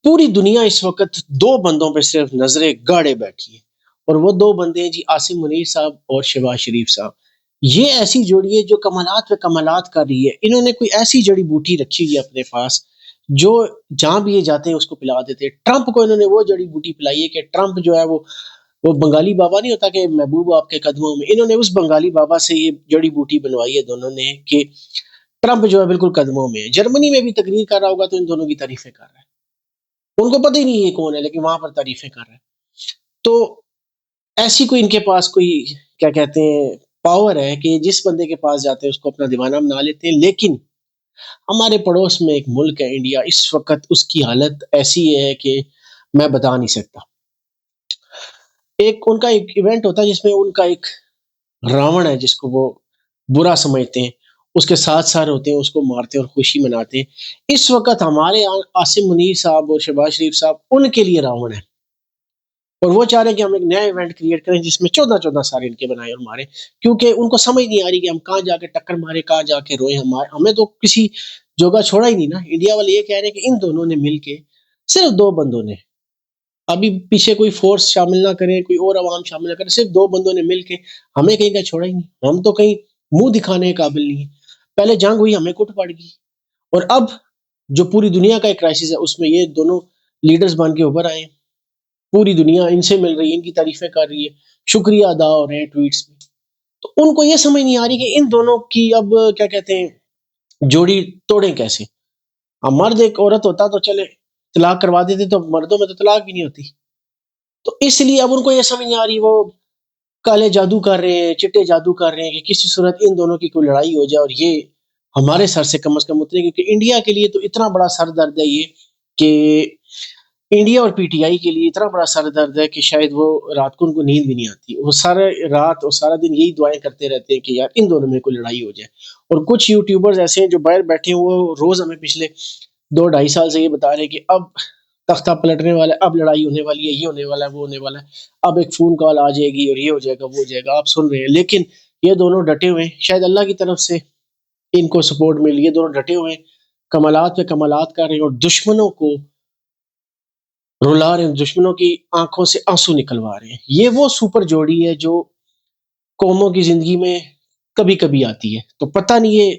پوری دنیا اس وقت دو بندوں پہ صرف نظریں گاڑے بیٹھی ہے، اور وہ دو بندے ہیں جی عاصم منیر صاحب اور شہباز شریف صاحب۔ یہ ایسی جوڑی ہے جو کمالات پہ کمالات کر رہی ہے۔ انہوں نے کوئی ایسی جڑی بوٹی رکھی ہوئی ہے اپنے پاس جو جہاں بھی یہ جاتے ہیں اس کو پلا دیتے ہیں۔ ٹرمپ کو انہوں نے وہ جڑی بوٹی پلائی ہے کہ ٹرمپ جو ہے وہ بنگالی بابا نہیں ہوتا کہ محبوب آپ کے قدموں میں، انہوں نے اس بنگالی بابا سے یہ جڑی بوٹی بنوائی ہے دونوں نے کہ ٹرمپ جو ہے بالکل قدموں میں ہے۔ جرمنی میں بھی تقریر کر رہا ہوگا تو ان دونوں کی تعریفیں کر رہا ہے، ان کو پتہ ہی نہیں یہ کون ہے لیکن وہاں پر تعریفیں کر رہے ہیں۔ تو ایسی کوئی ان کے پاس کوئی کیا کہتے ہیں پاور ہے کہ جس بندے کے پاس جاتے ہیں اس کو اپنا دیوانہ بنا لیتے ہیں۔ لیکن ہمارے پڑوس میں ایک ملک ہے انڈیا، اس وقت اس کی حالت ایسی ہے کہ میں بتا نہیں سکتا۔ ان کا ایک ایونٹ ہوتا ہے جس میں ان کا ایک راون ہے جس کو وہ برا سمجھتے ہیں، اس کے ساتھ ساتھ ہوتے ہیں، اس کو مارتے ہیں اور خوشی مناتے ہیں۔ اس وقت ہمارے عاصم منیر صاحب اور شہباز شریف صاحب ان کے لیے راون ہے، اور وہ چاہ رہے ہیں کہ ہم ایک نیا ایونٹ کریٹ کریں جس میں 14 سارے ان کے بنائے اور مارے، کیونکہ ان کو سمجھ نہیں آ رہی کہ ہم کہاں جا کے ٹکر مارے، کہاں جا کے روئے۔ ہمیں تو کسی جگہ چھوڑا ہی نہیں نا۔ انڈیا والے یہ کہہ رہے ہیں کہ ان دونوں نے مل کے، صرف دو بندوں نے، ابھی پیچھے کوئی فورس شامل نہ کریں، کوئی اور عوام شامل نہ کریں، صرف دو بندوں نے مل کے ہمیں کہیں کا چھوڑا ہی نہیں۔ ہم تو کہیں منہ دکھانے کے قابل نہیں ہے۔ پہلے جنگ ہوئی، ہمیں کٹ پڑ گئی، اور اب جو پوری دنیا کا ایک کرائسس ہے اس میں یہ دونوں لیڈرز بن کے ابھر آئے ہیں۔ پوری دنیا ان سے مل رہی ہے، ان کی تعریفیں کر رہی ہے، شکریہ ادا ہو رہے ہیں ٹویٹس میں۔ تو ان کو یہ سمجھ نہیں آ رہی کہ ان دونوں کی اب کیا کہتے ہیں جوڑی توڑیں کیسے۔ اب مرد ایک عورت ہوتا تو چلے طلاق کروا دیتے، تو مردوں میں تو طلاق بھی نہیں ہوتی۔ تو اس لیے اب ان کو یہ سمجھ نہیں آ رہی، وہ کالے جادو کر رہے ہیں، چٹے جادو کر رہے ہیں کہ کسی صورت ان دونوں کی کوئی لڑائی ہو جائے اور یہ ہمارے سر سے کم از کم اترے، کیونکہ انڈیا کے لیے تو اتنا بڑا سر درد ہے یہ، کہ انڈیا اور پی ٹی آئی کے لیے اتنا بڑا سر درد ہے کہ شاید وہ رات کو ان کو نیند بھی نہیں آتی، وہ سارے رات اور سارا دن یہی دعائیں کرتے رہتے ہیں کہ یار ان دونوں میں کوئی لڑائی ہو جائے۔ اور کچھ یوٹیوبرز ایسے ہیں جو باہر بیٹھے ہیں، وہ روز ہمیں پچھلے 2-2.5 سال سے یہ بتا رہے ہیں کہ اب تختہ پلٹنے والا ہے، اب لڑائی ہونے والی ہے، یہ ہونے والا ہے، وہ ہونے والا ہے، اب ایک فون کال آ جائے گی اور یہ ہو جائے گا، وہ ہو جائے گا۔ آپ سن رہے ہیں، لیکن یہ دونوں ڈٹے ہوئے ہیں، شاید اللہ کی طرف سے ان کو سپورٹ مل، یہ دونوں ڈٹے ہوئے ہیں، کمالات پہ کمالات کر رہے ہیں، اور دشمنوں کو رلا رہے ہیں، دشمنوں کی آنکھوں سے آنسو نکلوا رہے ہیں۔ یہ وہ سپر جوڑی ہے جو قوموں کی زندگی میں کبھی کبھی آتی ہے۔ تو پتہ نہیں یہ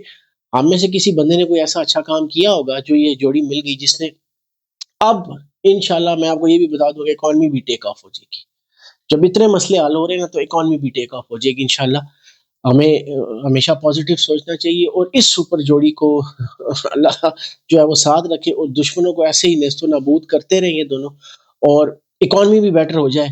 ہم میں سے کسی بندے نے کوئی ایسا اچھا کام کیا ہوگا جو یہ جوڑی مل گئی، جس نے اب انشاءاللہ میں آپ کو یہ بھی بتا دوں کہ اکانومی بھی ٹیک آف ہو جائے گی۔ جب اتنے مسئلے حل ہو رہے ہیں نا تو اکانومی بھی ٹیک آف ہو جائے گی انشاءاللہ۔ ہمیں ہمیشہ پازیٹیو سوچنا چاہیے، اور اس سپر جوڑی کو اللہ جو ہے وہ ساتھ رکھے، اور دشمنوں کو ایسے ہی نیست و نابود کرتے رہیں یہ دونوں، اور اکانومی بھی بیٹر ہو جائے۔